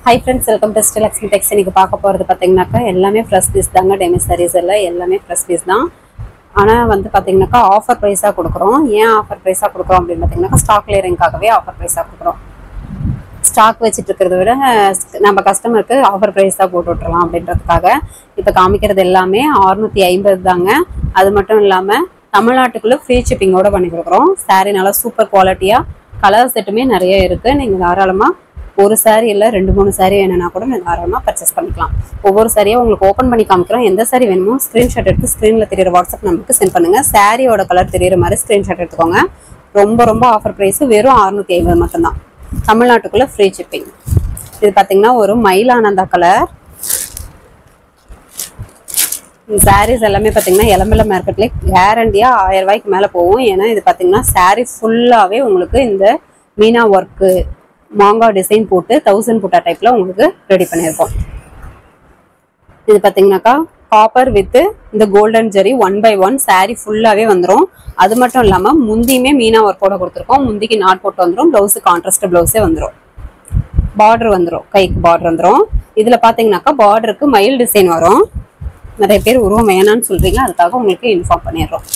Hi friends, welcome to Still Lakshmi Textiles. இன்னைக்கு பார்க்க போறது பாத்தீங்கன்னாக்கா எல்லாமே ஃப்ரெஷ் பீஸ் தாங்க. டெமி sarees எல்லாம் எல்லாமே ஃப்ரெஷ் பீஸ் தான். ஆனா வந்து பாத்தீங்கன்னாக்கா ஆஃபர் பிரைஸா கொடுக்குறோம். ஏன் ஆஃபர் பிரைஸா கொடுக்குறோம் அப்படினு பாத்தீங்கன்னாக்கா ஸ்டாக் கிளியரிங்காகவே ஆஃபர் பிரைஸா கொடுக்குறோம். ஸ்டாக் வச்சிட்டு இருக்கிறத விட நம்ம கஸ்டமருக்கு ஆஃபர் பிரைஸா போட்டு விட்டுறலாம் அப்படின்றதுக்காக இப்போ காமிக்கிறது எல்லாமே 650 தாங்க. அது மட்டும் இல்லாம தமிழ்நாட்டுக்குள்ள ஃப்ரீ ஷிப்பிங்கோட பண்ணி கொடுக்குறோம். saree நல்லா சூப்பர் குவாலிட்டியா கலர் செட்டுமே நிறைய இருக்கு. நீங்க தாராளமா ஒரு saree இல்ல 2-3 saree வேணும்னா கூட நீங்க தாராளமா பர்ச்சேஸ் பண்ணிக்கலாம். ஒவ்வொரு சாரியா உங்களுக்கு ஓபன் பண்ணி காமிக்கிறோம். எந்த saree வேணுமோ ஸ்கிரீன்ஷாட் எடுத்து ஸ்கிரீன்ல தெரியற வாட்ஸ்அப் நம்பருக்கு சென்ட் பண்ணுங்க. சாரியோட கலர் தெரியற மாதிரி ஸ்கிரீன்ஷாட் எடுத்துக்கோங்க. ரொம்ப ஆஃபர் பிரைஸ் வெறும் 650 மட்டும் தான். தமிழ்நாட்டுக்குள்ள ஃப்ரீ ஷிப்பிங். இது பாத்தீங்கன்னா ஒரு மயிலானந்தா கலர். சாரீஸ் எல்லாமே பாத்தீங்கன்னா எலம்பல மார்க்கெட்ல கேரண்டியா 1000 ரூபாய்க்கு மேல போகும். ஏன்னா இது பாத்தீங்கன்னா சாரி ஃபுல்லாவே உங்களுக்கு இந்த மீனா ஒர்க்கு மாங்கா டிசைன் போட்டு 1000 புட்டா டைப்ல உங்களுக்கு ரெடி பண்ணியிருக்கோம். இது பாத்தீங்கன்னாக்கா காப்பர் வித் இந்த கோல்டன் ஜெரி 1/1 சாரி ஃபுல்லாவே வந்துடும். அது மட்டும் இல்லாம முந்தியுமே மீனா ஒர்க்கோட கொடுத்துருக்கோம். முந்திக்கு நாட் போட்டு வந்துடும். பிளவுஸ் கான்ட்ராஸ்ட் பிளவுஸே வந்துடும். பார்டர் வந்துடும், கைக்கு பார்டர் வந்துடும். இதுல பாத்தீங்கன்னாக்கா பார்டருக்கு மயில் டிசைன் வரும். நிறைய பேர் உருவம் வேணான்னு சொல்றீங்க, அதுக்காக உங்களுக்கு இன்ஃபார்ம் பண்ணிடுறோம்.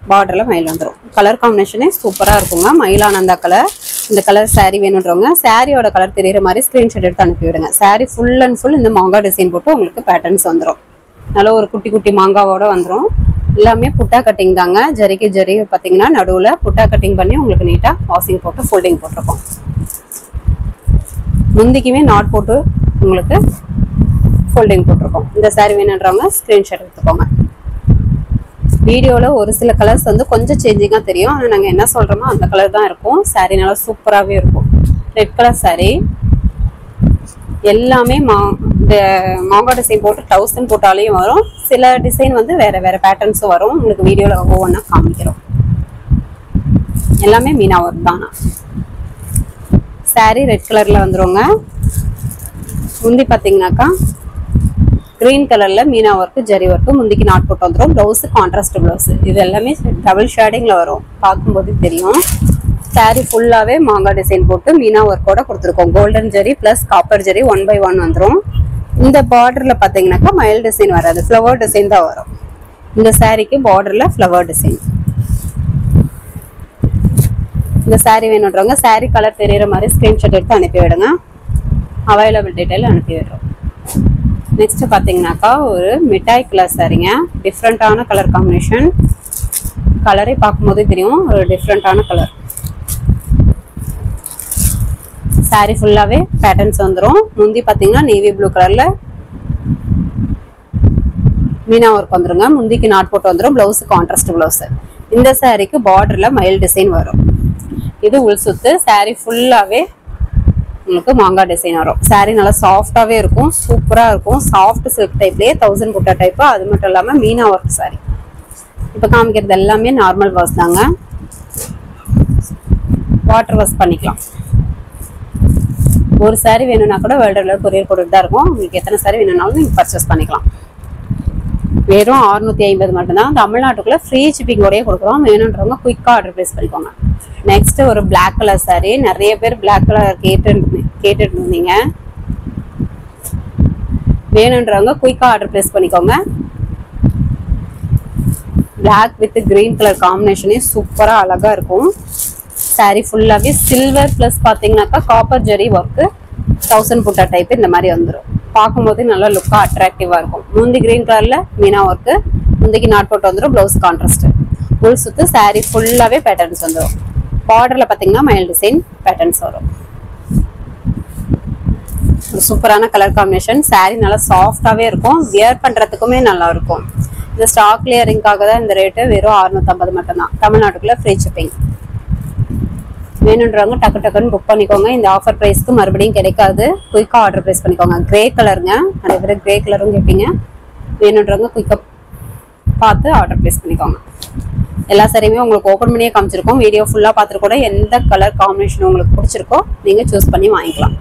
பார்டர்ல மயில் வந்துடும். கலர் காம்பினேஷனே சூப்பரா இருக்குங்க. மயிலானந்தா கலர். இந்த கலர் சாரி வேணுன்றவங்க சாரியோட கலர் தெரியற மாதிரி ஸ்கிரீன்ஷாட் எடுத்து அனுப்பி விடுங்க. சாரி ஃபுல் அண்ட் ஃபுல் இந்த மாங்கா டிசைன் போட்டு உங்களுக்கு பேட்டர்ன்ஸ் வந்துடும். நல்ல ஒரு குட்டி மாங்காவோட வந்துடும். எல்லாமே புட்டா கட்டிங் தாங்க. ஜரிக்கு ஜரி பார்த்தீங்கன்னா நடுவில் புட்டா கட்டிங் பண்ணி உங்களுக்கு நீட்டாக வாஷிங் போட்டு ஃபோல்டிங் போட்டிருக்கோம். முந்திக்குமே நாட் போட்டு உங்களுக்கு ஃபோல்டிங் போட்டிருக்கோம். இந்த சாரி வேணுன்றவங்க ஸ்கிரீன்ஷாட் எடுத்துக்கோங்க. வீடியோவில் ஒரு சில கலர்ஸ் வந்து கொஞ்சம் சேஞ்சிங்காக தெரியும். ஆனால் நாங்கள் என்ன சொல்கிறோமோ அந்த கலர் தான் இருக்கும். சாரீ நல்லா சூப்பராகவே இருக்கும். ரெட் கலர் சாரீ எல்லாமே மாங்கா டிசைன் போட்டு 1000 போட்டாலையும் வரும். சில டிசைன் வந்து வேற பேட்டர்ன்ஸும் வரும். உங்களுக்கு வீடியோவில் ஒவ்வொன்றா காமிக்கிறோம். எல்லாமே மீனா ஒர்க் தானா. சாரீ ரெட் கலரில் வந்துருங்க. முந்தி பார்த்தீங்கன்னாக்கா கிரீன் கலர்ல மீனா ஒர்க்கு ஜரி ஒர்க்கு முந்திக்கு நாட் போட்டு வந்துடும். Blouse contrast blouse. இது எல்லாமே டபுள் ஷேடிங்ல வரும். பார்க்கும்போது தெரியும். சாரி ஃபுல்லாவே மாங்கா டிசைன் போட்டு மீனா ஒர்க்கோட கொடுத்துருக்கோம். Golden zari plus copper zari 1/1 வந்துடும். இந்த பார்டர்ல பாத்தீங்கன்னாக்கா மயில் டிசைன் வராது, ஃப்ளவர் டிசைன் தான் வரும். இந்த சாரிக்கு பார்டர்ல ஃப்ளவர் டிசைன். இந்த சாரி வேணுன்றவங்க சாரி கலர் தெரியற மாதிரி ஸ்கிரீன்ஷாட் எடுத்து அனுப்பி விடுங்க. அவைலபிள் டீடைல் அனுப்பி விடுறோம். நெக்ஸ்ட் பாத்தீங்கன்னாக்கா ஒரு மிட்டாய் கலர் சாரிங்க. டிஃப்ரெண்டான கலர் காம்பினேஷன். கலரை பார்க்கும்போதே தெரியும் ஒரு டிஃப்ரெண்டான கலர். சாரி ஃபுல்லாவே பேட்டர்ன்ஸ் வந்துடும். முந்தி பாத்தீங்கன்னா நேவி ப்ளூ கலர்ல மீனா ஒர்க் வந்துருங்க. முந்திக்கு நாட் போட்டு வந்துடும். Blouse contrast blouse. இந்த சாரிக்கு பார்டர்ல மயில் டிசைன் வரும். இது உள் சுத்து. சாரி ஃபுல்லாவே உங்களுக்கு மாங்கா டிசைன் வரும். சாரி நல்லா சாஃப்டாவே இருக்கும். சூப்பரா இருக்கும். சாஃப்ட் சில்க் டைப்லயே 1000 புட்டா டைப். அது மட்டும் இல்லாம மீனா ஒர்க் சாரி. இப்ப காமிக்கிறது எல்லாமே நார்மல் வாஷ் தாங்க. வாட்டர் வாஷ் பண்ணிக்கலாம். ஒரு சாரி வேணும்னா கூட வேர்ல்டு கொரியர் கொடுத்து தான் இருக்கும். உங்களுக்கு எத்தனை சாரி வேணும்னாலும் நீங்க பர்ச்சேஸ் பண்ணிக்கலாம். வெறும் 650 மட்டும்தான். தமிழ்நாட்டுக்குள்ள ஃப்ரீ ஷிப்பிங்கோடய கொடுக்குறோம். வேணுன்றவங்க குயிக்கா ஆர்டர் பிளேஸ் பண்ணிக்கோங்க. நெக்ஸ்ட் ஒரு பிளாக் கலர் சாரி. நிறைய பேர் பிளாக் கலர் கேட்டுட்டு இருந்தீங்க. வேணுன்றவங்க குயிக்கா ஆர்டர் பிளேஸ் பண்ணிக்கோங்க. பிளாக் வித் கிரீன் கலர் காம்பினேஷனே சூப்பரா அழகா இருக்கும். சாரி ஃபுல்லாவே சில்வர் பிளஸ் பாத்தீங்கன்னாக்கா காப்பர் ஜெரி ஒர்க்கு 1000 புட்டா டைப் இந்த மாதிரி வந்துடும். பார்க்கும்போது நல்லா லுக்கா அட்ராக்டிவா இருக்கும். முந்தி கிரீன் கலர்ல மீனா ஒர்க்கு முந்திக்கு நாட் போட்டு வந்துடும். Blouse contrast. உள் சுத்து. சாரி ஃபுல்லாவே பேட்டர்ன்ஸ் வந்துடும். பார்டர்ல பாத்தீங்கன்னா மயில் டிசைன் பேட்டர்ன்ஸ் வரும். ஒரு சூப்பரான கலர் காம்பினேஷன். சாரி நல்லா சாஃப்டாவே இருக்கும். வியர் பண்றதுக்குமே நல்லா இருக்கும். இந்த ஸ்டாக் கிளியரிங்காக தான் இந்த ரேட்டு. வெறும் 650 மட்டும்தான். தமிழ்நாட்டுக்குள்ள ஃப்ரீ ஷிப்பிங். வேணுன்றவங்க டக்குன்னு புக் பண்ணிக்கோங்க. இந்த ஆஃபர் பிரைஸ்க்கு மறுபடியும் கிடைக்காது. குயிக்கா ஆர்டர் பிளேஸ் பண்ணிக்கோங்க. கிரே கலருங்க. நிறைய பேர் கிரே கலரும் கேட்பீங்க. வேணுன்றவங்க குயிக்கா பார்த்து ஆர்டர் பிளேஸ் பண்ணிக்கோங்க. எல்லா சாரியுமே உங்களுக்கு ஓப்பன் பண்ணியே காமிச்சிருக்கோம். வீடியோ ஃபுல்லா பார்த்துட்டு கூட எந்த கலர் காம்பினேஷன் உங்களுக்கு பிடிச்சிருக்கோ நீங்க சூஸ் பண்ணி வாங்கிக்கலாம்.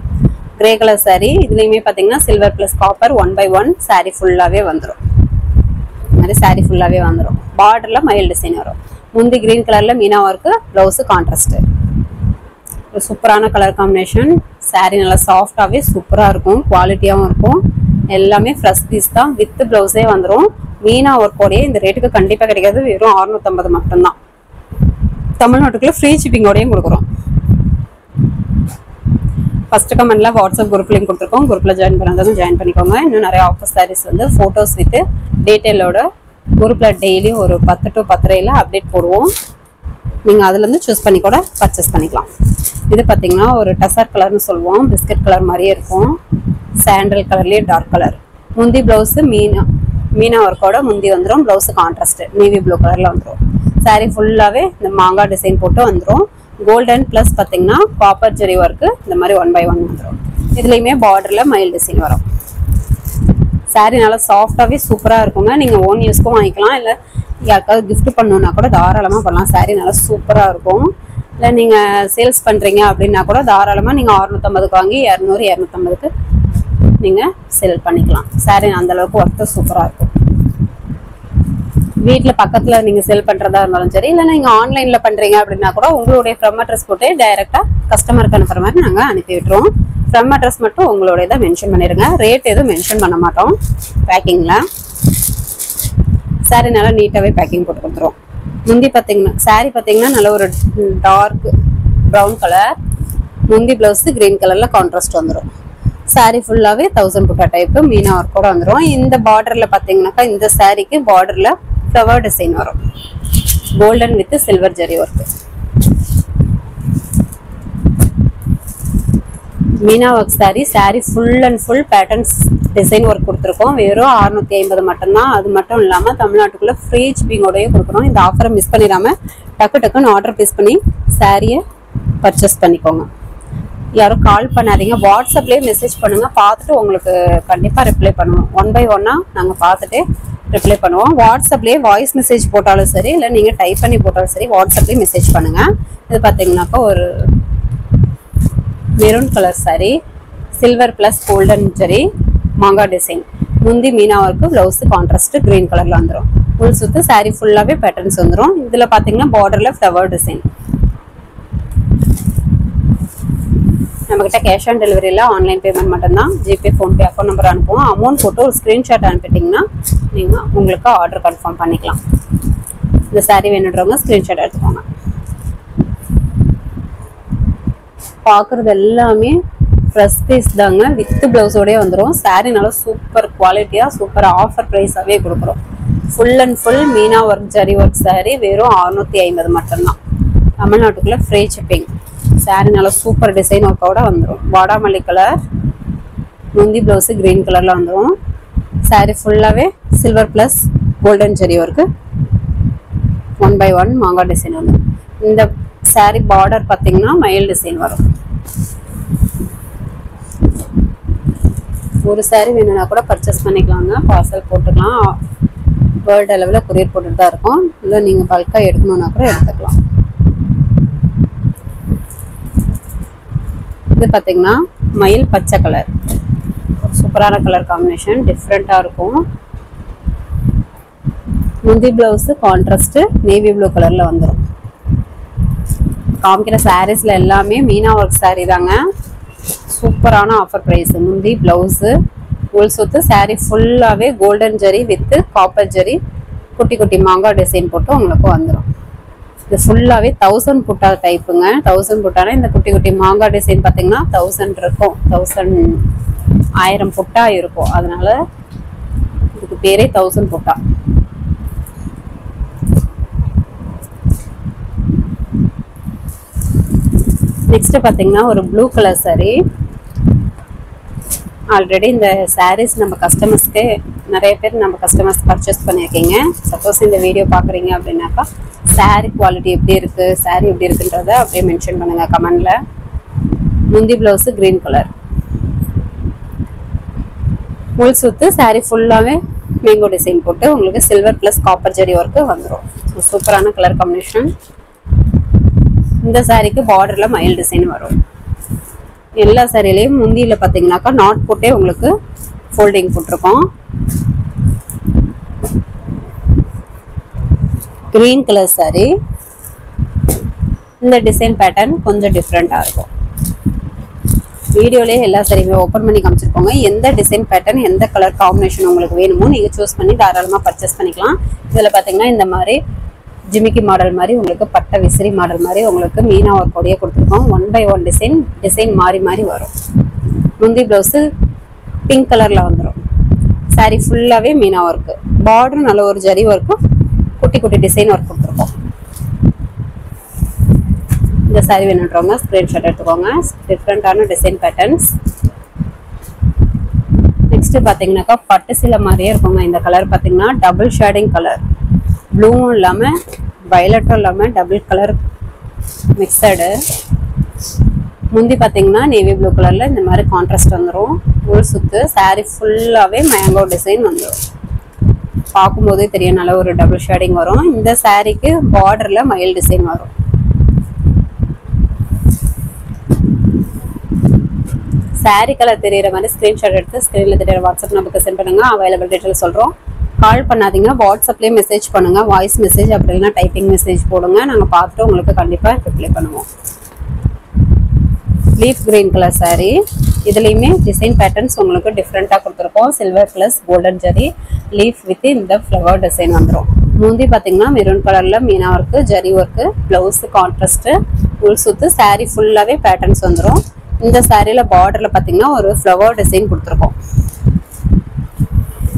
Grey colour sorry. இதுலயுமே பாத்தீங்கன்னா சில்வர் பிளஸ் காப்பர் 1/1 சாரி ஃபுல்லாவே வந்துடும். மாதிரி சாரி ஃபுல்லாவே வந்துடும். பார்டர்ல மயில் டிசைன் வரும். முந்தி கிரீன் கலர்ல மீனா ஒர்க்கு. Blouse contrast. ஒரு சூப்பரான கலர் காம்பினேஷன். saree நல்லா சாஃப்டாவே சூப்பரா இருக்கும், குவாலிட்டியாவும் இருக்கும். எல்லாமே ஃப்ரெஷ் பீஸ் தான், வித் பிளவுஸே வந்துடும். மீனா ஒர்க்கோடய இந்த ரேட்டுக்கு கண்டிப்பா கிடைக்காது, வெறும் 650 மட்டும்தான். தமிழ்நாட்டுக்குள்ள ஃப்ரீ ஷிப்பிங்கோடையும் கொடுக்குறோம். ஃபர்ஸ்ட் கமெண்ட்ல வாட்ஸ்அப் குரூப் லிங்க் கொடுத்துருக்கோம், குரூப்ல ஜாயின் பண்ணாதவங்க ஜாயின் பண்ணிக்கோங்க. இன்னும் நிறைய ஆஃபர் சாரீஸ் வந்து ஃபோட்டோஸ் வித் டீட்டெயிலோட குரூப்ல டெய்லி ஒரு 10 to 10:30 அப்டேட் போடுவோம். நீங்க அதுல இருந்து சூஸ் பண்ணி கூட பர்ச்சேஸ் பண்ணிக்கலாம். இது பாத்தீங்கன்னா ஒரு டசர் கலர்னு சொல்லுவோம், பிஸ்கட் கலர் மாதிரியே இருக்கும். சாண்டல் கலர்லயே டார்க் கலர். முந்தி பிளவுஸ் மீனா ஒர்க்கோட முந்தி வந்துடும். பிளவுஸ் கான்ட்ராஸ்ட் நேவி ப்ளூ கலர்ல வந்துடும். சாரீ ஃபுல்லாவே இந்த மாங்காய் டிசைன் போட்டு வந்துடும். கோல்டன் பிளஸ் பாத்தீங்கன்னா காப்பர் ஜெரி ஒர்க்கு இந்த மாதிரி 1 by 1 வந்துடும். இதுலயுமே பார்டர்ல மயில் டிசைன் வரும். சாரீ நல்லா சாஃப்டாவே சூப்பரா இருக்குங்க. நீங்க ஓன் யூஸ்க்கும் வாங்கிக்கலாம், இல்ல யாருக்காவது கிஃப்ட் பண்ணணும்னா கூட தாராளமா பண்ணலாம். சாரீ நல்லா சூப்பரா இருக்கும். இல்லை நீங்க சேல்ஸ் பண்றீங்க அப்படின்னா கூட தாராளமா நீங்க 650 வாங்கி 200 250 நீங்க சேல் பண்ணிக்கலாம். சாரீ அந்த அளவுக்கு ஒர்த்து சூப்பரா இருக்கும். வீட்டுல பக்கத்துல நீங்க சேல் பண்றதா இருந்தாலும் சரி, இல்லைன்னா நீங்க ஆன்லைன்ல பண்றீங்க அப்படின்னா கூட உங்களுடைய ஃப்ரம் அட்ரஸ் போட்டு டைரக்டா கஸ்டமருக்கு அனுப்புற மாதிரி நாங்க அனுப்பி விட்டுருவோம். ஃப்ரம் அட்ரஸ் மட்டும் உங்களுடைய தான் மென்ஷன் பண்ணிருங்க, ரேட் எதுவும் மென்ஷன் பண்ண மாட்டோம். பேக்கிங்ல சாரீ நல்லா நீட்டாவே பேக்கிங் போட்டு கொடுத்துருவோம். முந்தி பாத்தீங்கன்னா சாரீ பாத்தீங்கன்னா நல்ல ஒரு டார்க் ப்ரௌன் கலர், முந்தி பிளவுஸ் கிரீன் கலர்ல கான்ட்ராஸ்ட் வந்துடும். சாரீ ஃபுல்லாவே 1000 புட்டா டைப் மீனா ஒர்க்கோட வந்துடும். இந்த பார்டர்ல பாத்தீங்கன்னாக்கா இந்த சாரீக்கு பார்டர்ல ஃப்ளவர் டிசைன் வரும், golden with silver zari work. Meena work sari full and full patterns design work கொடுத்துருக்கோம். வெறும் 650 மட்டும்தான். அது மட்டும் இல்லாம தமிழ்நாட்டுக்குள்ள ஃப்ரீ ஷிப்பிங்கோடய கொடுக்குறோம். இந்த ஆஃபரை மிஸ் பண்ணிடாம டக்குன்னு ஆர்டர் பிளேஸ் பண்ணி சாரியை பர்ச்சேஸ் பண்ணிக்கோங்க. யாரும் கால் பண்ணாதீங்க, வாட்ஸ்அப்லேயே மெசேஜ் பண்ணுங்க, பார்த்துட்டு உங்களுக்கு கண்டிப்பாக ரிப்ளை பண்ணுவோம். 1 by 1 நாங்கள் பார்த்துட்டு ரிப்ளை பண்ணுவோம். வாட்ஸ்அப்லேயே வாய்ஸ் மெசேஜ் போட்டாலும் சரி, இல்லை நீங்கள் டைப் பண்ணி போட்டாலும் சரி, வாட்ஸ்அப்லேயே மெசேஜ் பண்ணுங்க. இது பார்த்தீங்கன்னாக்கா ஒரு maroon colour sari, silver plus golden zari மாங்காய் டிசைன், முந்தி மீனா ஒர்க்கு, பிளவுஸ் கான்ட்ராஸ்ட் கிரீன் கலர்ல வந்துடும். ஃபுல் சுத்து சாரி ஃபுல்லாவே பேட்டர்ன்ஸ் வந்துடும். இதுல பாத்தீங்கன்னா பார்டர்ல ஃப்ளவர் டிசைன். நம்மகிட்ட கேஷ் ஆன் டெலிவரி இல்லை, ஆன்லைன் பேமெண்ட் மட்டும்தான். ஜிபே, ஃபோன்பே அக்கௌண்ட் நம்பர் அனுப்புவோம். அமௌண்ட் போட்டு ஒரு ஸ்க்ரீன்ஷாட் அனுப்பிட்டிங்கன்னா நீங்கள் உங்களுக்கு ஆர்டர் கன்ஃபார்ம் பண்ணிக்கலாம். இந்த சாரீ வேணுன்றவங்க ஸ்க்ரீன்ஷாட் எடுத்துக்கோங்க. பார்க்குறது எல்லாமே ஃப்ரெஷ் பீஸ் தாங்க, வித் ப்ளவுஸோடய வந்துடும். சாரீ நல்லா சூப்பர் குவாலிட்டியாக சூப்பர் ஆஃபர் ப்ரைஸாகவே கொடுக்குறோம். Full and full Meena work zari work sari வெறும் 650 மட்டும்தான். தமிழ்நாட்டுக்குள்ள ஃப்ரீ ஷிப்பிங். சாரீ நல்லா சூப்பர் டிசைன் ஒர்க்கோட வந்துடும். வாடாமல்லி கலர், முந்தி பிளவுஸ் கிரீன் கலர்ல வந்துடும். சாரீ ஃபுல்லாவே silver plus golden zari work 1 by 1 மாங்காய் டிசைன் வந்துடும். இந்த சாரீ பார்டர் பார்த்தீங்கன்னா மயில் டிசைன் வரும். ஒரு சாரீ வேணும்னா கூட பர்ச்சேஸ் பண்ணிக்கலாங்க, பார்சல் போட்டுக்கலாம். வேர்ல்டு அளவில் கொரியர் போட்டுட்டு தான் இருக்கும். இல்லை நீங்கள் பல்காக எடுக்கணும்னா கூட எடுத்துக்கலாம். இது பார்த்தீங்கன்னா மயில் பச்சை கலர், சூப்பரான கலர் காம்பினேஷன், டிஃப்ரெண்ட்டாக இருக்கும். முந்தி பிளவுஸ் கான்ட்ராஸ்ட் நேவி ப்ளூ கலர்ல வந்துடும். காமிக்கிற சாரீஸ்ல எல்லாமே மீனா ஒர்க் சாரீ தாங்க. சூப்பரான ஆஃபர் ப்ரைஸ். முந்தி பிளவுஸு உள் சுத்து சாரீ ஃபுல்லாகவே கோல்டன் ஜெரி வித் காப்பர் ஜெரி குட்டி குட்டி மாங்காய் டிசைன் போட்டு உங்களுக்கு வந்துடும். இது ஃபுல்லாகவே 1000 புட்டா டைப்புங்க. 1000 புட்டானா இந்த குட்டி குட்டி மாங்காய் டிசைன் பார்த்தீங்கன்னா 1000 இருக்கும், 1000 புட்டா இருக்கும். அதனால இதுக்கு பேரே 1000 புட்டா. நெக்ஸ்ட் பார்த்தீங்கன்னா ஒரு ப்ளூ கலர் சாரீ. ஆல்ரெடி இந்த சாரீஸ் நம்ம கஸ்டமர்ஸ்க்கு நிறைய பேர் நம்ம கஸ்டமர்ஸ் பர்ச்சேஸ் பண்ணியிருக்கீங்க. சப்போஸ் இந்த வீடியோ பார்க்குறீங்க அப்படின்னாக்கா சாரீ குவாலிட்டி எப்படி இருக்கு, சாரீ எப்படி இருக்குன்றத அப்படியே மென்ஷன் பண்ணுங்க கமெண்ட்ல. முந்தி பிளவுஸ் கிரீன் கலர், உள் சுத்து சாரீ ஃபுல்லாவே மேங்கோ டிசைன் போட்டு உங்களுக்கு silver plus copper zari work வந்துடும். சூப்பரான கலர் காம்பினேஷன். இந்த சாரீக்கு பார்டர்ல மயில் டிசைன் வரும். எல்லா சாரிலையும் முந்தியில பாத்தீங்கன்னாக்கா நாட் போட்டே உங்களுக்கு ஃபோல்டிங் போட்டிருக்கோம். கிரீன் கலர் சாரி, இந்த டிசைன் பேட்டர்ன் கொஞ்சம் டிஃப்ரெண்ட்டாக இருக்கும். வீடியோலேயே எல்லா சாரியுமே ஓப்பன் பண்ணி காமிச்சிருக்கோங்க. எந்த டிசைன் பேட்டர்ன் எந்த கலர் காம்பினேஷன் உங்களுக்கு வேணுமோ நீங்கள் சூஸ் பண்ணி தாராளமாக பர்ச்சேஸ் பண்ணிக்கலாம். இதில் பார்த்தீங்கன்னா இந்த மாதிரி ஜிமிக்கி மாடல் மாதிரி உங்களுக்கு பட்டை விசிறி மாடல் மாதிரி உங்களுக்கு மீனா ஒர்க்கோடையே கொடுத்துருக்கோம். 1 by 1 டிசைன் மாறி மாறி வரும். முந்தி ப்ளவுஸு பிங்க் கலரில் வந்துடும். சாரி ஃபுல்லாகவே மீனா ஒர்க்கு, பார்டர் நல்ல ஒரு ஜரி ஒர்க்கும் குட்டி குட்டி டிசைன் ஒர்க் கொடுத்துருக்கோம். இந்த சாரி வேணுன்றவங்க ஸ்க்ரீன்ஷாட் எடுத்துக்கோங்க. டிஃப்ரெண்ட்டான டிசைன் பேட்டர்ன்ஸ். நெக்ஸ்ட் பார்த்தீங்கன்னாக்கா பட்டு சில மாதிரியே இருக்குங்க. இந்த கலர் பார்த்தீங்கன்னா டபுள் ஷேடிங் கலர், ப்ளூவும் இல்லாமல் வயலட்டும் இல்லாமல் டபுள் கலர் மிக்சடு. முந்தி பார்த்தீங்கன்னா நேவி ப்ளூ கலரில் இந்த மாதிரி கான்ட்ராஸ்ட் வந்துடும். உள் சுத்து சாரி ஃபுல்லாகவே மேங்கோ டிசைன் வந்துடும். பார்க்கும்போதே தெரியும் நல்ல ஒரு டபுள் ஷேடிங் வரும். இந்த சாரிக்கு பார்டரில் மயில் டிசைன் வரும். சாரி கலர் தெரியிற மாதிரி ஸ்க்ரீன்ஷாட் எடுத்து ஸ்க்ரீனில் தெரியிற வாட்ஸ்அப் நம்பருக்கு சென்ட் பண்ணுங்க. அவைலபிள் டீட்டெயில் சொல்கிறோம். கால் பண்ணாதீங்க, வாட்ஸ்அப்லேயே மெசேஜ் பண்ணுங்கள். வாய்ஸ் மெசேஜ் அப்படி இல்லைன்னா டைப்பிங் மெசேஜ் போடுங்க. நாங்கள் பார்த்துட்டு உங்களுக்கு கண்டிப்பாக ரிப்ளை பண்ணுவோம். லீஃப் கிரீன் கலர் சாரி, இதுலேயுமே டிசைன் பேட்டர்ன்ஸ் உங்களுக்கு டிஃப்ரெண்ட்டாக கொடுத்துருக்கோம். Silver plus golden zari leaf with இந்த ஃப்ளவர் டிசைன் வந்துடும். முந்தி பார்த்தீங்கன்னா மெரூன் கலரில் மீனா work zari work, blouse contrast, உள் சுத்து சாரி ஃபுல்லாகவே பேட்டர்ன்ஸ் வந்துடும். இந்த சாரியில் பார்டரில் பார்த்தீங்கன்னா ஒரு ஃப்ளவர் டிசைன் கொடுத்துருக்கோம்.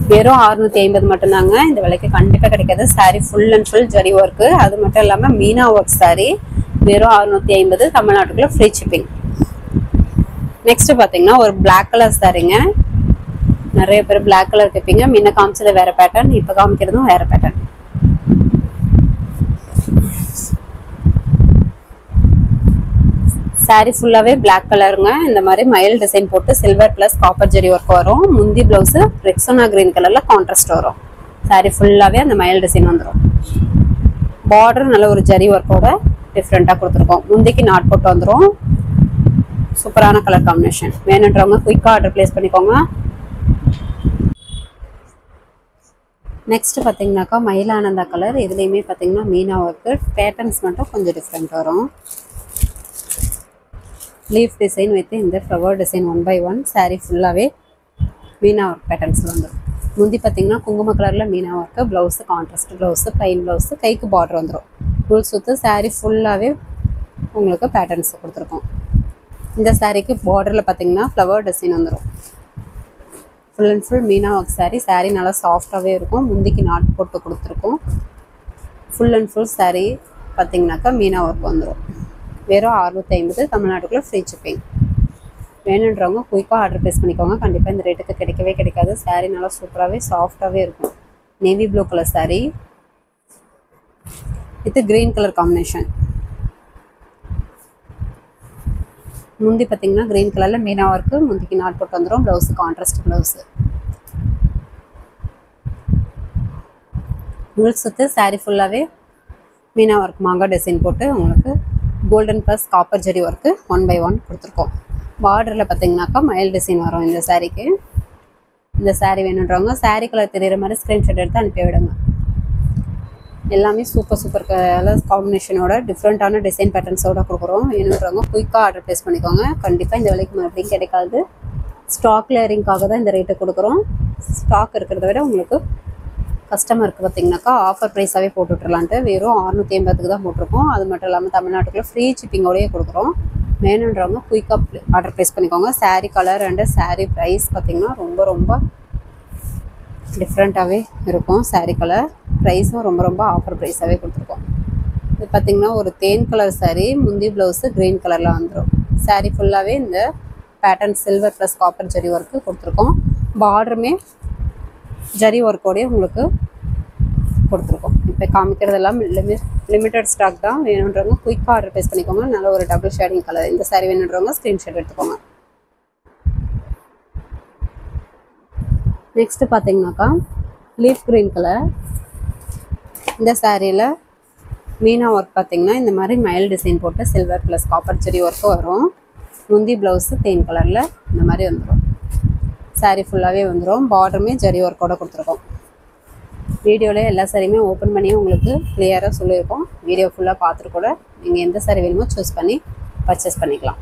வெறும் 650 மட்டும்தாங்க. இந்த விலைக்கு கண்டிப்பாக கிடைக்காது. Sorry full and full zari work, அது மட்டும் இல்லாமல் மீனா ஒர்க் சாரி வெறும் 650, தமிழ்நாட்டுக்குள்ள ஃப்ரீ ஷிப்பிங். நெக்ஸ்ட் பார்த்தீங்கன்னா ஒரு பிளாக் கலர் சாரிங்க. நிறைய பேர் பிளாக் கலர் கேட்பீங்க. முன்ன காமிச்சது வேற பேட்டர்ன், இப்போ காமிக்கிறதும் வேற பேட்டர்ன். சாரி ஃபுல்லாகவே பிளாக் கலருங்க. இந்த மாதிரி மயில் டிசைன் போட்டு சில்வர் ப்ளஸ் காப்பர் ஜெரி ஒர்க் வரும். முந்தி ப்ளவுஸு ரெக்ஸோனா கிரீன் கலரில் கான்ட்ராஸ்ட் வரும். சாரி ஃபுல்லாகவே அந்த மயில் டிசைன் வந்துடும். பார்டர் நல்ல ஒரு ஜரி ஒர்க்கோட டிஃப்ரெண்ட்டாக கொடுத்துருக்கோம். முந்திக்கு நாட் போட்டு வந்துடும். சூப்பரான கலர் காம்பினேஷன். வேணுன்றவங்க குயிக்காக ஆர்டர் பிளேஸ் பண்ணிக்கோங்க. நெக்ஸ்ட் பார்த்தீங்கன்னாக்கா மயிலானந்தா கலர். இதுலேயுமே பார்த்தீங்கன்னா மீனா ஒர்க்கு பேட்டர்ன்ஸ் மட்டும் கொஞ்சம் டிஃப்ரெண்ட் வரும். லீஃப் டிசைன் வித் இந்த ஃப்ளவர் டிசைன் 1 by 1 சாரி ஃபுல்லாகவே மீனா ஒர்க் பேட்டர்ன்ஸ் வந்துடும். முந்தி பார்த்தீங்கன்னா குங்கும கலரில் மீனா work, blouse contrast blouse, plain blouse, கைக்கு பார்டர் வந்துடும். ஃபுல் சுற்று சாரி ஃபுல்லாகவே உங்களுக்கு பேட்டர்ன்ஸ் கொடுத்துருக்கோம். இந்த சாரிக்கு பார்டரில் பார்த்தீங்கன்னா ஃப்ளவர் டிசைன் வந்துடும். Full and full Meena work sorry. Sorry நல்லா சாஃப்டாகவே இருக்கும். முந்திக்கு நாட் போட்டு கொடுத்துருக்கோம். ஃபுல் அண்ட் ஃபுல் சாரி பார்த்தீங்கன்னாக்கா மீனா ஒர்க் வந்துடும். வெறும் 650, தமிழ்நாட்டுக்குள்ள ஃப்ரீ ஷிப்பிங். வேணுன்றவங்க குயிக்காக ஆர்டர் ப்ளேஸ் பண்ணிக்கோங்க. கண்டிப்பாக இந்த ரேட்டுக்கு கிடைக்கவே கிடைக்காது. சாரீ நல்லா சூப்பராகவே சாஃப்டாகவே இருக்கும். Navy blue colour sari with green colour combination. முந்தி பார்த்தீங்கன்னா கிரீன் கலரில் மீனா ஒர்க்கு, முந்திக்கு நாட் போட்டு வந்துடும். Blouse contrast blouse. முள் சுற்று சாரீ ஃபுல்லாகவே மீனா ஒர்க் மாங்கா டிசைன் போட்டு உங்களுக்கு golden plus copper zari work 1 by 1 கொடுத்துருக்கோம். பார்டரில் பார்த்தீங்கன்னாக்கா மயில் டிசைன் வரும் இந்த சாரீக்கு. இந்த சாரீ வேணுன்றவங்க சாரீ கலர் தெரிகிற மாதிரி ஸ்க்ரீன்ஷாட் எடுத்து அனுப்பி விடுங்க. எல்லாமே சூப்பர் கலர் காம்பினேஷனோட டிஃப்ரெண்ட்டான டிசைன் பேட்டர்ன்ஸோட கொடுக்குறோம். வேணுன்றவங்க குயிக்காக ஆர்டர் ப்ளேஸ் பண்ணிக்கோங்க. கண்டிப்பாக இந்த விலைக்கு மறுபடியும் கிடைக்காது. ஸ்டாக் கிளியரிங்காக தான் இந்த ரேட்டை கொடுக்குறோம். ஸ்டாக் இருக்கிறத விட உங்களுக்கு கஸ்டமருக்கு பார்த்தீங்கன்னாக்கா ஆஃபர் ப்ரைஸாகவே போட்டு விட்டுறலான்ட்டு வெறும் 650க்கு தான் போட்டிருக்கோம். அது மட்டும் இல்லாமல் தமிழ்நாட்டுக்குள்ள ஃப்ரீ ஷிப்பிங்கோடையே கொடுக்குறோம். வேணுன்றவங்க குயிக்காக ஆர்டர் ப்ளேஸ் பண்ணிக்கோங்க. Sari colour and sari price பார்த்தீங்கன்னா ரொம்ப டிஃப்ரெண்ட்டாகவே இருக்கும். சாரீ கலர் ப்ரைஸும் ரொம்ப ஆஃபர் ப்ரைஸாகவே கொடுத்துருக்கோம். இது பார்த்திங்கன்னா ஒரு தேன் கலர் சாரீ, முந்தி ப்ளவுஸு க்ரீன் கலரில் வந்துடும். சாரீ ஃபுல்லாகவே இந்த pattern silver plus copper zari work கொடுத்துருக்கோம். பார்டருமே ஜரி ஒர்க்கோடய உங்களுக்கு கொடுத்துருக்கோம். இப்போ காமிக்கிறதெல்லாம் லிமிட்டட் ஸ்டாக் தான். வேணுன்றவங்க குயிக்காக ஆர்டர் ப்ளேஸ் பண்ணிக்கோங்க. நல்ல ஒரு டபுள் ஷேடிங் கலர். இந்த சாரீ வேணுன்றவங்க ஸ்க்ரீன்ஷாட் எடுத்துக்கோங்க. நெக்ஸ்ட்டு பார்த்தீங்கன்னாக்கா லீஃப் க்ரீன் கலர். இந்த சாரியில் மீனா ஒர்க் பார்த்தீங்கன்னா இந்த மாதிரி மயில் டிசைன் போட்டு silver plus copper zari work வரும். முந்தி ப்ளவுஸு தேன் கலரில் இந்த மாதிரி வந்துடும். சாரீ ஃபுல்லாகவே வந்துடும். பார்டருமே ஜரி ஒர்க்கோட கொடுத்துருக்கோம். வீடியோவில் எல்லா சாரியுமே ஓப்பன் பண்ணி உங்களுக்கு கிளியராக சொல்லியிருக்கோம். வீடியோ ஃபுல்லாக பார்த்துட்டு கூட நீங்கள் எந்த சாரி வேணுமோ சூஸ் பண்ணி பர்ச்சேஸ் பண்ணிக்கலாம்.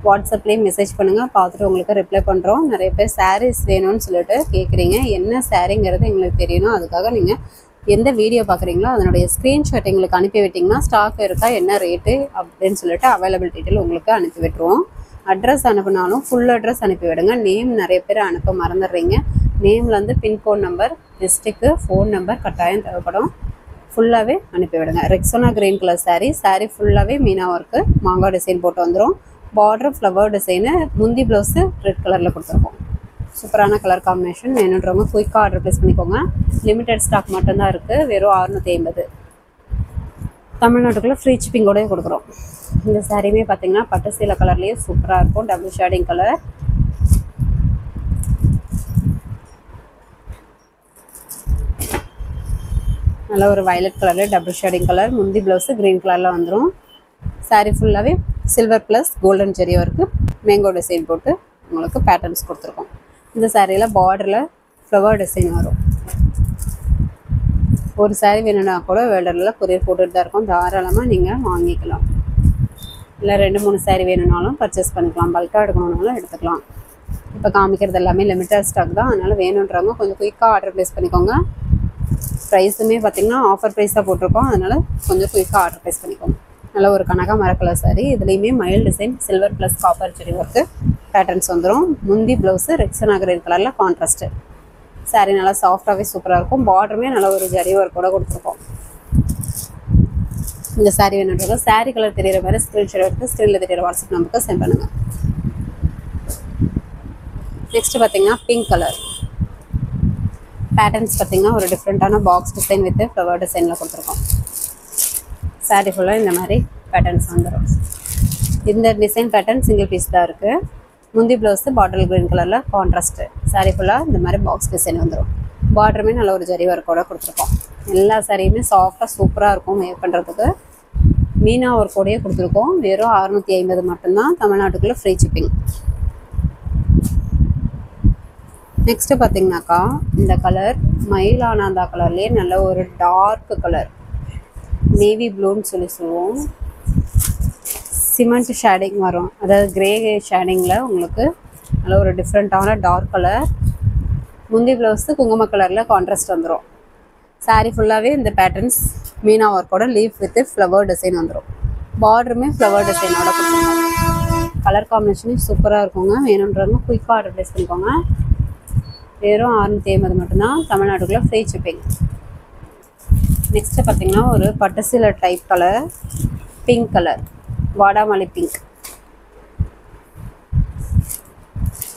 வாட்ஸ்அப்லேயும் மெசேஜ் பண்ணுங்கள், பார்த்துட்டு உங்களுக்கு ரிப்ளை பண்ணுறோம். நிறைய பேர் சாரீஸ் வேணும்னு சொல்லிட்டு கேட்குறீங்க. என்ன சாரீங்கிறது எங்களுக்கு தெரியணும். அதுக்காக நீங்கள் எந்த வீடியோ பார்க்குறீங்களோ அதனுடைய ஸ்க்ரீன்ஷாட் எங்களுக்கு அனுப்பி விட்டிங்கன்னா ஸ்டாக் இருக்கா, என்ன ரேட்டு அப்படின்னு சொல்லிட்டு அவைலபிள் டீட்டெயில் உங்களுக்கு அனுப்பி விட்டுருவோம். அட்ரஸ் அனுப்பினாலும் ஃபுல் அட்ரஸ் அனுப்பி விடுங்க. நேம் நிறைய பேர் அனுப்ப மறந்துடுறீங்க. நேம்லேருந்து பின்கோட் நம்பர், டிஸ்ட்ரிக்கு, ஃபோன் நம்பர் கட்டாயம் தேவைப்படும். ஃபுல்லாகவே அனுப்பிவிடுங்க. ரெக்ஸோனா க்ரீன் கலர் சாரீ ஃபுல்லாகவே மீனா ஒர்க்கு, மாங்காய் டிசைன் போட்டு வந்துடும். பார்டர் ஃப்ளவர் டிசைனு, முந்தி ப்ளவுஸு ரெட் கலரில் கொடுத்துருக்கோம். சூப்பரான கலர் காம்பினேஷன். வேணுன்றவங்க குயிக்காக ஆர்டர் ப்ளேஸ் பண்ணிக்கோங்க. லிமிட்டட் ஸ்டாக் மட்டும்தான் இருக்குது. வெறும் 650. தமிழ்நாட்டுக்குள்ளே ஃப்ரீ ஷிப்பிங்கோடய கொடுக்குறோம். இந்த சாரியுமே பார்த்தீங்கன்னா பட்டு சீலை கலர்லேயே சூப்பராக இருக்கும். Double shading colour. நல்ல ஒரு வயலட் கலரில் டபுள் ஷேடிங் கலர். முந்தி ப்ளவுஸு க்ரீன் கலரில் வந்துடும். சாரீ ஃபுல்லாகவே silver plus golden zari work, mango design போட்டு உங்களுக்கு பேட்டர்ன்ஸ் கொடுத்துருக்கோம். இந்த சாரியில் பார்டரில் ஃப்ளவர் டிசைன் வரும். ஒரு சாரீ வேணும்னா கூட வேர்ல்டில் கொரியர் போட்டுட்டு தான் இருக்கும். தாராளமாக நீங்கள் வாங்கிக்கலாம். இல்லை 2-3 சாரீ வேணும்னாலும் பர்ச்சேஸ் பண்ணிக்கலாம். பல்காக எடுக்கணுன்னாலும் எடுத்துக்கலாம். இப்போ காமிக்கிறது எல்லாமே லிமிட்டட் ஸ்டாக் தான். அதனால் வேணுன்றவங்க கொஞ்சம் குயிக்காக ஆர்டர் ப்ளேஸ் பண்ணிக்கோங்க. ப்ரைஸுமே பார்த்திங்கன்னா ஆஃபர் ப்ரைஸாக போட்டிருக்கோம். அதனால் கொஞ்சம் குயிக்காக ஆர்டர் ப்ளேஸ் பண்ணிக்கோங்க. நல்ல ஒரு கனகாமர கலர் சாரீ. இதுலேயுமே மயில் design, silver plus copper zari work patterns வந்துடும். முந்தி ப்ளவுஸு ரெக்ஸோனா க்ரீன் கலரில் கான்ட்ராஸ்ட்டு. சாரீ நல்லா சாஃப்டாகவே சூப்பராக இருக்கும். பார்டருமே நல்ல ஒரு ஜரி ஒர்க்கோட கொடுத்துருக்கோம். இந்த சாரீ வேணுன்றவங்க சாரீ கலர் தெரிகிற மாதிரி ஸ்க்ரீன்ஷாட் எடுத்து ஸ்க்ரீனில் தெரிகிற வாட்ஸ்அப் நம்பருக்கு சென்ட் பண்ணுங்கள். நெக்ஸ்ட்டு பார்த்திங்கன்னா பிங்க் கலர் பேட்டர்ன்ஸ். பார்த்திங்கன்னா ஒரு டிஃப்ரெண்ட்டான பாக்ஸ் டிசைன் வித் ஃப்ளவர் டிசைனில் கொடுத்துருக்கோம். சாரீ ஃபுல்லாக இந்த மாதிரி பேட்டர்ன்ஸ் வந்துடும். இந்த டிசைன் பேட்டர்ன் சிங்கிள் பீஸ் தான் இருக்குது. முந்தி ப்ளவுஸு பாட்டில் க்ரீன் கலரில் கான்ட்ராஸ்ட்டு. சாரீ ஃபுல்லாக இந்த மாதிரி பாக்ஸ் டிசைன் வந்துடும். பார்டருமே நல்ல ஒரு ஜரி ஒர்க்கோட கொடுத்துருக்கோம். எல்லா சாரியுமே சாஃப்டாக சூப்பராக இருக்கும். மேக் பண்ணுறதுக்கு மீனா ஒர்க்கோடையே கொடுத்துருக்கோம். வெறும் 650 மட்டும்தான். தமிழ்நாட்டுக்குள்ளே ஃப்ரீ ஷிப்பிங். நெக்ஸ்ட்டு பார்த்திங்கனாக்கா இந்த கலர் மயிலானந்தா கலர்லேயே நல்ல ஒரு டார்க் கலர், நேவி ப்ளூன்னு சொல்லுவோம். சிமெண்ட் ஷேடிங் வரும், அதாவது கிரே ஷேடிங்கில் உங்களுக்கு நல்ல ஒரு டிஃப்ரெண்ட்டான டார்க் கலர். முந்தி ப்ளவுஸு குங்கும கலரில் கான்ட்ராஸ்ட் வந்துடும். சாரீ ஃபுல்லாகவே இந்த பேட்டர்ன்ஸ் மீனா ஒர்க்கோட லீஃப் வித் ஃப்ளவர் டிசைன் வந்துடும். பார்டருமே ஃப்ளவர் டிசைனோட கொடுத்துருக்கோம். கலர் காம்பினேஷனும் சூப்பராக இருக்குங்க. வேணுன்றவங்க குயிக்காக ஆர்டர் ப்ளேஸ் பண்ணிக்கோங்க. வெறும் 650 மட்டும்தான். தமிழ்நாட்டுக்குள்ளே ஃப்ரீ ஷிப்பிங். நெக்ஸ்ட்டு பார்த்திங்கன்னா ஒரு பட்டு சீலை டைப் கலர், பிங்க் கலர், வாடாமல்லி பிங்க்.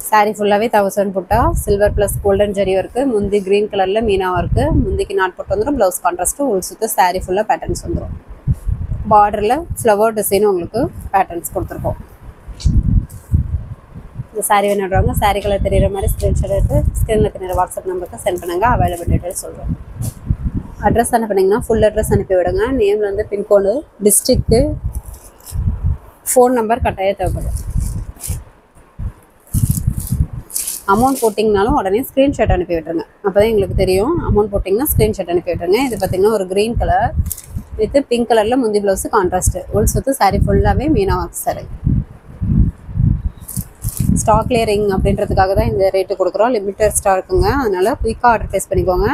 சாரீ ஃபுல்லாகவே 1000 புட்டா, silver plus golden zari work, முந்தி க்ரீன் கலரில் மீனா ஒர்க்கு, முந்திக்கு நாட் போட்டு வந்துடும். ப்ளவுஸ் கான்ட்ராஸ்ட்டு உள் சுற்று. சாரீ ஃபுல்லாக பேட்டர்ன்ஸ் வந்துடும். பார்டரில் ஃப்ளவர் டிசைனும் உங்களுக்கு பேட்டர்ன்ஸ் கொடுத்துருக்கோம். இந்த சாரீ வேணுன்றவங்க சாரீ கலர் தெரிகிற மாதிரி ஸ்க்ரீன்ஷாட் எடுத்து ஸ்க்ரீனில் தெரிகிற வாட்ஸ்அப் நம்பருக்கு சென்ட் பண்ணுங்கள். அவைலபிள் டீட்டெயில் சொல்கிறோம். அட்ரஸ் அனுப்பினீங்கன்னா ஃபுல் அட்ரஸ் அனுப்பி விடுங்க. நேம்லேருந்து பின்கோடு, டிஸ்ட்ரிக்கு, ஃபோன் நம்பர் கட்டாயம் தேவைப்படும். அமௌண்ட் போட்டிங்கனாலும் உடனே ஸ்க்ரீன்ஷாட் அனுப்பி விட்டுருங்க. அப்போ தான் எங்களுக்கு தெரியும். அமௌண்ட் போட்டிங்கன்னா ஸ்க்ரீன்ஷாட் அனுப்பி விட்டுருங்க. இது பார்த்திங்கன்னா ஒரு க்ரீன் கலர் வித் பிங்க் கலரில் முந்தி ப்ளவுஸு கான்ட்ராஸ்ட்டு. உள் சுற்று சாரீ ஃபுல்லாகவே meena work sari. Stock clearing அப்படின்றதுக்காக தான் இந்த ரேட்டு கொடுக்குறோம். லிமிட்டட் ஸ்டாக்குங்க. அதனால் குயிக்காக ஆர்டர் ப்ளேஸ் பண்ணிக்கோங்க.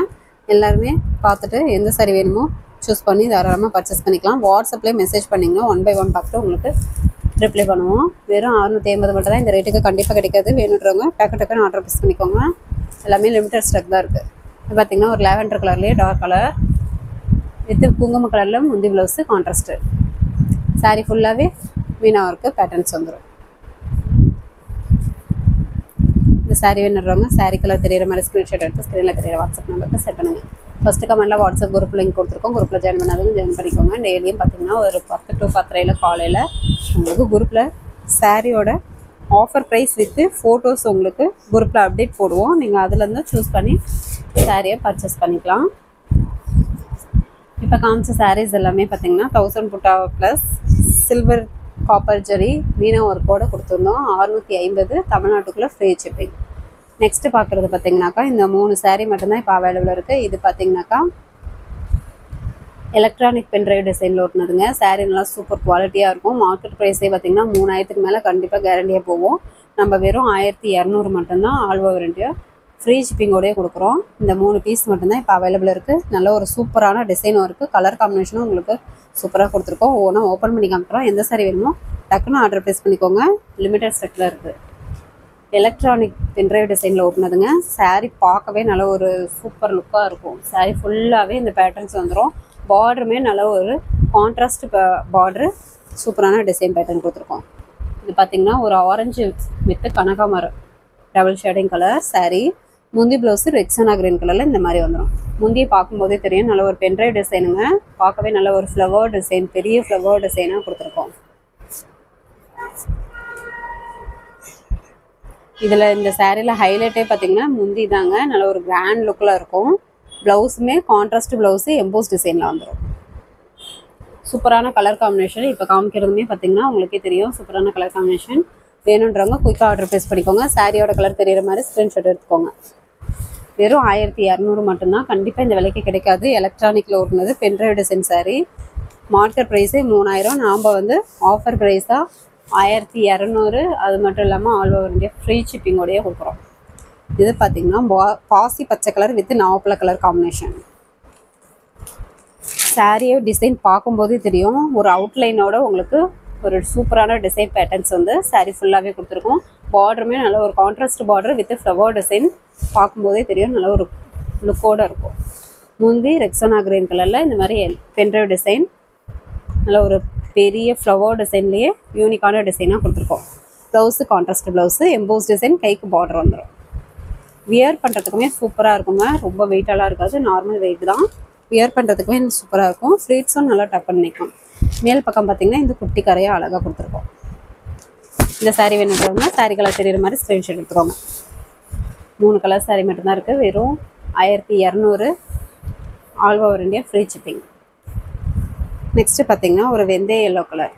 எல்லாருமே பார்த்துட்டு எந்த சாரீ வேணுமோ சூஸ் பண்ணி தாராளமாக பர்ச்சேஸ் பண்ணிக்கலாம். வாட்ஸ்அப்லேயே மெசேஜ் பண்ணிங்கன்னா 1 by 1 பார்த்துட்டு உங்களுக்கு ரிப்ளை பண்ணுவோம். வெறும் 650 மட்டும் தான். இந்த ரேட்டுக்கு கண்டிப்பாக கிடைக்காது. வேணுன்றவங்க டக்குன்னு ஆர்டர் ப்ளேஸ் பண்ணிக்கோங்க. எல்லாமே லிமிட்டட் ஸ்டாக் தான் இருக்குது. இது பார்த்திங்கன்னா ஒரு லாவெண்டர் கலர்லேயே டார்க் கலர் வித் குங்கும கலரில் முந்தி ப்ளவுஸு கான்ட்ராஸ்ட்டு. சாரீ ஃபுல்லாகவே மீனா ஒர்க்கு பேட்டர்ன்ஸ் வந்துடும். இந்த சாரீ வேணுறவங்க சாரீ கலர் தெரிகிற மாதிரி ஸ்க்ரீன்ஷாட் எடுத்து ஸ்க்ரீனில் தெரிகிற வாட்ஸ்அப் நம்பருக்கு சென்ட் பண்ணுங்கள். ஃபஸ்ட்டு கமெண்ட்டில் வாட்ஸ்அப் குரூப் லிங்க் கொடுத்துருக்கோம். குரூப்பில் ஜாயின் பண்ணாலும் ஜாயின் பண்ணிக்கோங்க. டெய்லியும் பார்த்திங்கன்னா ஒரு 10 to 10:30 காலையில் உங்களுக்கு குரூப்பில் சாரியோட ஆஃபர் ப்ரைஸ் வித்து ஃபோட்டோஸ் உங்களுக்கு குரூப்பில் அப்டேட் போடுவோம். நீங்கள் அதுலேருந்து சூஸ் பண்ணி சாரியை பர்ச்சேஸ் பண்ணிக்கலாம். இப்போ காமிச்ச சாரீஸ் எல்லாமே பார்த்திங்கன்னா 1000 புட்டா ப்ளஸ் சில்வர் காப்பர் ஜெரி மீனா ஒர்க்கோடு கொடுத்துருந்தோம். 650. தமிழ்நாட்டுக்குள்ளே ஃப்ரீ ஷிப்பிங். நெக்ஸ்ட் பார்க்குறது பார்த்தீங்கன்னாக்கா இந்த 3 saree மட்டும்தான் இப்போ அவைலபிள் இருக்குது. இது பார்த்தீங்கன்னாக்கா எலக்ட்ரானிக் பென்ட்ரைவ் டிசைனில் ஓட்டினதுங்க. saree நல்லா சூப்பர் குவாலிட்டியாக இருக்கும். மார்க்கெட் ப்ரைஸே பார்த்தீங்கன்னா 3000க்கு மேலே கண்டிப்பாக கேரண்டியாக போகும். நம்ம வெறும் 1200 மட்டும்தான் ஆல் ஓவர் இந்தியா ஃப்ரீ ஷிப்பிங்கோடய கொடுக்குறோம். இந்த 3 பீஸ் மட்டும்தான் இப்போ அவைலபிள் இருக்குது. நல்ல ஒரு சூப்பரான டிசைனும் இருக்குது. கலர் காம்பினேஷனும் உங்களுக்கு சூப்பராக கொடுத்துருக்கோம். ஒவ்வொன்றா ஓப்பன் பண்ணி காமிக்கிறோம். எந்த saree வேணுமோ டக்குன்னு ஆர்டர் ப்ளேஸ் பண்ணிக்கோங்க. லிமிடெட் ஸ்டாக்கில் இருக்குது. எலக்ட்ரானிக் பென்ட்ரைவ் டிசைனில் ஓட்டினதுங்க. saree பார்க்கவே நல்ல ஒரு சூப்பர் லுக்காக இருக்கும். saree ஃபுல்லாகவே இந்த பேட்டர்ன்ஸ் வந்துடும். பார்டருமே நல்ல ஒரு கான்ட்ராஸ்ட் பார்டரு சூப்பரான டிசைன் பேட்டர்ன் கொடுத்துருக்கோம். இது பார்த்திங்கன்னா ஒரு ஆரஞ்சு வித் கனகாமரம் டபுள் ஷேடிங் கலர் saree. முந்தி ப்ளவுஸு ரெக்ஸானா கிரீன் கலரில் இந்த மாதிரி வந்துடும். முந்தியை பார்க்கும்போதே தெரியும் நல்ல ஒரு பென்ட்ரைவ் டிசைனுங்க. பார்க்கவே நல்ல ஒரு ஃப்ளவர் டிசைன், பெரிய ஃப்ளவர் டிசைனாக கொடுத்துருக்கோம். இதில் இந்த சாரியில் ஹைலைட்டே பார்த்தீங்கன்னா முந்தி தாங்க. நல்ல ஒரு கிராண்ட் லுக்கில் இருக்கும். ப்ளவுஸுமே கான்ட்ராஸ்ட் ப்ளவுஸு எம்போஸ் டிசைனில் வந்துடும். சூப்பரான கலர் காம்பினேஷன். இப்போ காமிக்கிறதுமே பார்த்தீங்கன்னா உங்களுக்கே தெரியும் சூப்பரான கலர் காம்பினேஷன். வேணுன்றவங்க குயிக்காக ஆர்டர் ப்ளேஸ் பண்ணிக்கோங்க. சாரியோட கலர் தெரிகிற மாதிரி ஸ்க்ரீன்ஷாட் எடுத்துக்கோங்க. வெறும் 1200 மட்டும்தான். கண்டிப்பாக இந்த விலைக்கு கிடைக்காது. எலக்ட்ரானிக்கில் ஓட்டுனது பென்ட்ரைவ் டிசைன் saree. மார்க்கெட் ப்ரைஸே 3000. நாம் வந்து ஆஃபர் ப்ரைஸாக 1200. அது மட்டும் இல்லாமல் ஆல் ஓவர் இந்தியா ஃப்ரீ ஷிப்பிங்கோடையே கொடுக்குறோம். இது பார்த்திங்கன்னா பாசி பச்சை கலர் வித் நாவப்பழ கலர் காம்பினேஷன். சாரியை டிசைன் பார்க்கும்போதே தெரியும் ஒரு அவுட்லைனோட உங்களுக்கு ஒரு சூப்பரான டிசைன் பேட்டர்ன்ஸ் வந்து saree ஃபுல்லாகவே கொடுத்துருக்கோம். பார்டருமே நல்ல ஒரு contrast border with flower design. பார்க்கும்போதே தெரியும் நல்ல ஒரு லுக்கோடு இருக்கும். முந்தி ரெக்ஸானா கிரீன் கலரில் இந்த மாதிரி பென்ட்ரைவ் டிசைன் நல்ல ஒரு பெரிய ஃப்ளவர் டிசைன்லேயே யூனிக்கான டிசைனாக கொடுத்துருக்கோம். Blouse contrast blouse EMBOSS design, கைக்கு பார்டர் வந்துடும். வியர் பண்ணுறதுக்குமே சூப்பராக இருக்குங்க. ரொம்ப வெயிட்டெல்லாம் இருக்காது, நார்மல் வெயிட் தான். வியர் பண்ணுறதுக்குமே சூப்பராக இருக்கும். ஃப்ளீட்ஸும் நல்லா டக்குன்னு நிற்கும். மேல் பக்கம் பார்த்திங்கன்னா இந்த குட்டி கரையாக அழகாக கொடுத்துருக்கோம். இந்த saree வேணுன்றவங்க saree கலர் தெரிகிற மாதிரி ஸ்க்ரீன்ஷாட் எடுத்துக்கோங்க. 3 கலர் saree மட்டும்தான் இருக்குது. வெறும் 1200 all over India free shipping. Next பார்த்திங்கன்னா ஒரு வெந்தய எல்லோ கலர்.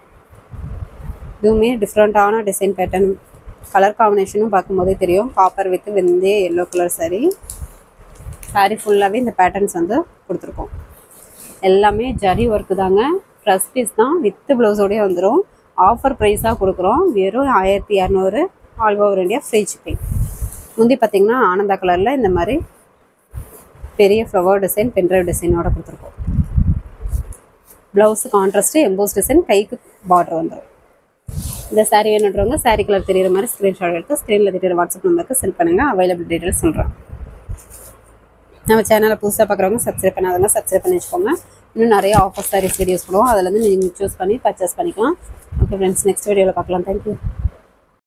இதுவுமே டிஃப்ரெண்ட்டான டிசைன் பேட்டர்ன். கலர் காம்பினேஷனும் பார்க்கும்போதே தெரியும். காப்பர் வித் வெந்தய எல்லோ கலர் saree ஃபுல்லாகவே இந்த பேட்டர்ன்ஸ் வந்து கொடுத்துருக்கோம். எல்லாமே ஜரி ஒர்க்கு தாங்க. ப்ளஸ் பீஸ் தான் வித் ப்ளவுஸோடய வந்துடும். ஆஃபர் ப்ரைஸாக கொடுக்குறோம். வெறும் 1200 all over India free shipping. முந்தி பார்த்திங்கன்னா ஆனந்தா கலரில் இந்த மாதிரி பெரிய ஃப்ளவர் டிசைன் பென்ட்ரைவ் டிசைனோட கொடுத்துருக்கோம். ப்ளவுஸு கான்ட்ராஸ்ட்டு எம்போஸ் டிசைன், கைக்கு பார்டர் வந்துடும். இந்த saree வேணுன்றவங்க saree கலர் தெரிகிற மாதிரி ஸ்க்ரீன்ஷாட் எடுத்து ஸ்க்ரீனில் தெரிகிற வாட்ஸ்அப் நம்பருக்கு சென்ட் பண்ணுங்கள். அவைலபிள் டீட்டெயில்ஸ் சொல்கிறேன். நம்ம சேனலை புதுசாக பார்க்குறவங்க சப்ஸ்கிரைப் பண்ணாதவங்க சப்ஸ்கிரைப் பண்ணி வச்சுக்கோங்க. இன்னும் நிறைய ஆஃபர் சாரீஸ் வீடியோஸ் போடுவோம். அதில் நீங்கள் சூஸ் பண்ணி பர்ச்சேஸ் பண்ணிக்கலாம். ஓகே ஃப்ரெண்ட்ஸ், நெக்ஸ்ட் வீடியோவில் பார்க்கலாம். தேங்க்யூ.